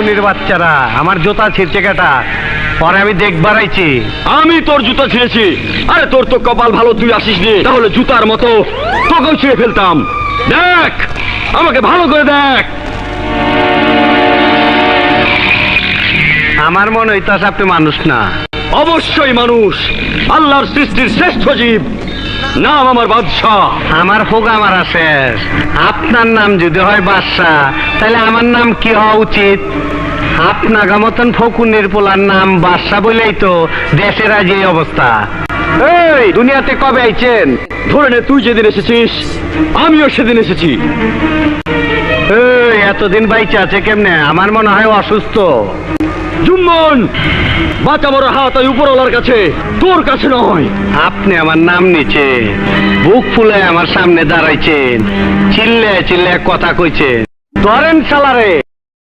ফকুনির বাচ্চারা আমার জুতা ছিঁড়ছে কেটা, পরে আমি দেখবার আইছি। আমি তোর জুতা ছিঁড়েছি? আরে তোর তো কপাল ভালো, তুই আসিস নি, তাহলে জুতার মতো তোকেও ছিঁড়ে ফেলতাম। দেখ, আমাকে ভালো করে দেখ। আমার মনে হইতাছে আপনি মানুষ না। অবশ্যই মানুষ, আল্লাহর সৃষ্টির শ্রেষ্ঠ জীব। নাম আমার বাদশাহ। আমার হোগা মারা শেষ। আপনার নাম যদি হয় বাদশাহ, তাহলে আমার নাম কি হওয়া উচিত? আপনার মতন ফকুনের পোলার নাম বাদশাহ বলেই তো দেশের আজ এই অবস্থা। এই দুনিয়াতে কবে আইছেন? ধরে নে, তুই যেদিন এসেছিস আমিও সেদিন এসেছি। এই এতদিন বাইচে আছে কেমনে? আমার মনে হয় অসুস্থ। জুম্মন, বাঁচা বড় হাত ওই উপরওয়ালার কাছে, তোর কাছে নয়। আপনি আমার নাম নিচে বুক ফুলে আমার সামনে দাঁড়াইছেন, চিল্লে চিল্লে কথা কইছেন। ধরেন শালারে।